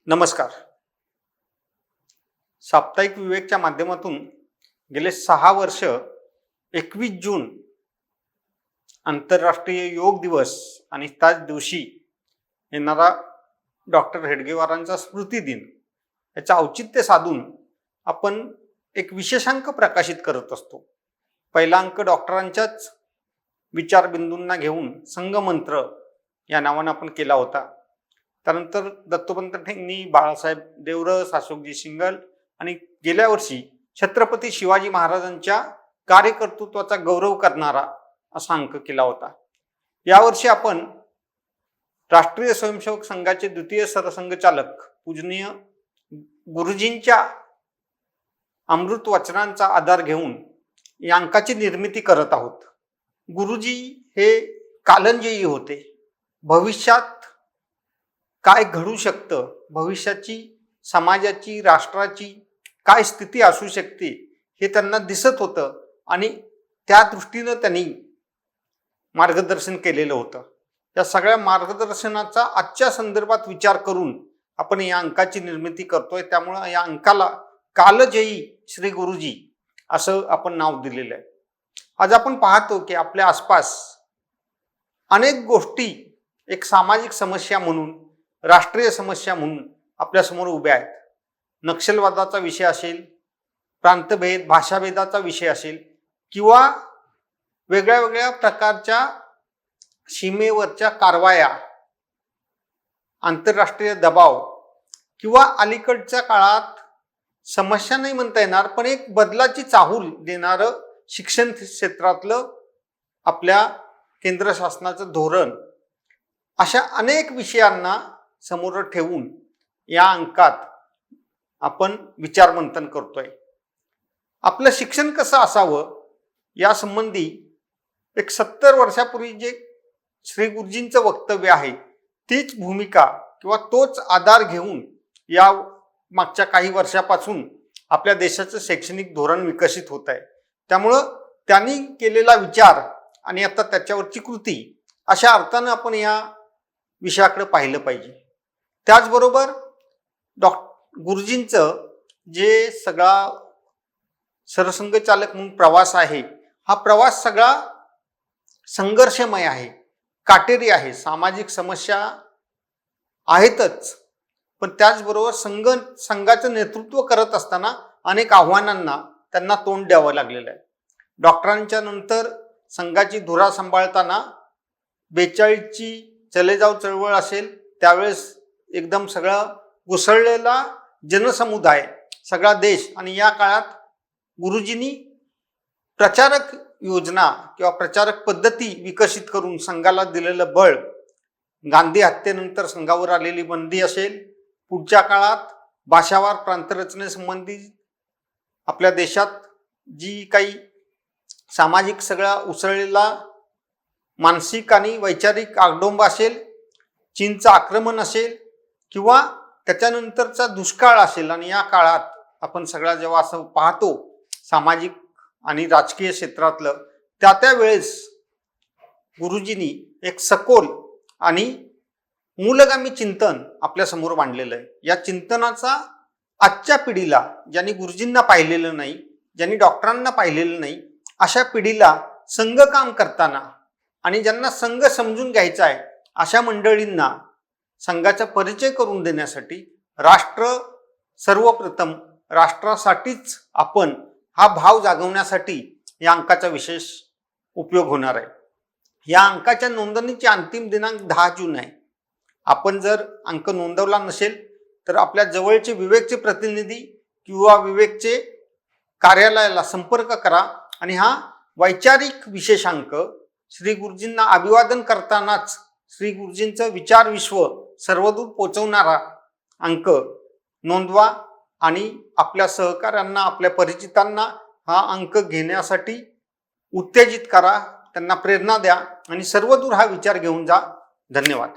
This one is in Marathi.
नमस्कार. साप्ताहिक विवेकच्या माध्यमातून गेले 6 वर्ष 21 जून आंतरराष्ट्रीय योग दिवस आणि त्याच दिवशी येणारा डॉक्टर हेडगेवारांचा स्मृती दिन याचं औचित्य साधून आपण एक विशेषांक प्रकाशित करत असतो. पहिला अंक डॉक्टरांच्याच विचारबिंदूंना घेऊन संगमंत्र या नावानं आपण केला होता. त्यानंतर दत्तोपंत ठेंगणी, बाळासाहेब देवरस, अशोकजी सिंगल आणि गेल्या वर्षी छत्रपती शिवाजी महाराजांच्या कार्यकर्तृत्वाचा गौरव करणारा असा अंक केला होता. यावर्षी आपण राष्ट्रीय स्वयंसेवक संघाचे द्वितीय सरसंघचालक पूजनीय गुरुजींच्या अमृत वचनांचा आधार घेऊन या अंकाची निर्मिती करत आहोत. गुरुजी हे कालंजयी होते. भविष्यात काय घडू शकतं, भविष्याची समाजाची राष्ट्राची काय स्थिती असू शकते हे त्यांना दिसत होतं आणि त्या दृष्टीनं त्यांनी मार्गदर्शन केलेलं होतं. या सगळ्या मार्गदर्शनाचा आजच्या संदर्भात विचार करून आपण या अंकाची निर्मिती करतोय. त्यामुळं या अंकाला कालजयी श्री गुरुजी असं आपण नाव दिलेलं आहे. आज आपण पाहतो की आपल्या आसपास अनेक गोष्टी एक सामाजिक समस्या म्हणून, राष्ट्रीय समस्या म्हणून आपल्यासमोर उभ्या आहेत. नक्षलवादाचा विषय असेल, प्रांतभेद, भाषाभेदाचा विषय असेल किंवा वेगळ्या वेगळ्या प्रकारच्या सीमेवरच्या कारवाया, आंतरराष्ट्रीय दबाव किंवा अलीकडच्या काळात समस्या नाही म्हणता येणार पण एक बदलाची चाहूल देणारं शिक्षण क्षेत्रातलं आपल्या केंद्र शासनाचं धोरण, अशा अनेक विषयांना समोर ठेवून या अंकात आपण विचारमंथन करतोय. आपलं शिक्षण कसं असावं या संबंधी एक 70 वर्षापूर्वी जे श्री गुरुजींचं वक्तव्य आहे तीच भूमिका किंवा तोच आधार घेऊन या मागच्या काही वर्षापासून आपल्या देशाचं शैक्षणिक धोरण विकसित होत आहे. त्यामुळं त्यांनी केलेला विचार आणि आता त्याच्यावरची कृती अशा अर्थानं आपण या विषयाकडे पाहिलं पाहिजे. त्याचबरोबर गुरुजींचं जे सगळा सरसंघचालक म्हणून प्रवास आहे, हा प्रवास सगळा संघर्षमय आहे, काटेरी आहे. सामाजिक समस्या आहेतच पण त्याचबरोबर संघाचं नेतृत्व करत असताना अनेक आव्हानांना त्यांना तोंड द्यावं लागलेलं आहे. डॉक्टरांच्या नंतर संघाची धुरा सांभाळताना 42ची चले जाव चळवळ असेल, त्यावेळेस एकदम सगळा घुसळलेला जनसमुदाय, सगळा देश, आणि या काळात गुरुजींनी प्रचारक योजना किंवा प्रचारक पद्धती विकसित करून संघाला दिलेलं बळ, गांधी हत्येनंतर संघावर आलेली बंदी असेल, पुढच्या काळात भाषावार प्रांतरचनेसंबंधी आपल्या देशात जी काही सामाजिक सगळा उसळलेला मानसिक आणि वैचारिक आगडोंब असेल, चीनचं आक्रमण असेल किंवा त्याच्यानंतरचा दुष्काळ असेल, आणि या काळात आपण सगळा जेव्हा असं पाहतो सामाजिक आणि राजकीय क्षेत्रातलं, त्या वेळेस गुरुजींनी एक सखोल आणि मूलगामी चिंतन आपल्या समोर मांडलेलं आहे. या चिंतनाचा आजच्या पिढीला, ज्यांनी गुरुजींना पाहिलेलं नाही, ज्यांनी डॉक्टरांना पाहिलेलं नाही, अशा पिढीला संघ काम करताना आणि ज्यांना संघ समजून घ्यायचा आहे अशा मंडळींना संघाचा परिचय करून देण्यासाठी राष्ट्र सर्वप्रथम, राष्ट्रासाठीच आपण हा भाव जागवण्यासाठी या अंकाचा विशेष उपयोग होणार आहे. या अंकाच्या नोंदणीची अंतिम दिनांक 10 जून आहे. आपण जर अंक नोंदवला नसेल तर आपल्या जवळचे विवेकचे प्रतिनिधी किंवा विवेकचे कार्यालयाला संपर्क करा आणि हा वैचारिक विशेषांक श्री गुरुजींना अभिवादन करतानाच श्री गुरुजींचं विचार विश्व सर्वदूर पोचवणारा अंक नोंदवा आणि आपल्या सहकाऱ्यांना, आपल्या परिचितांना हा अंक घेण्यासाठी उत्तेजित करा, त्यांना प्रेरणा द्या आणि सर्वदूर हा विचार घेऊन जा. धन्यवाद.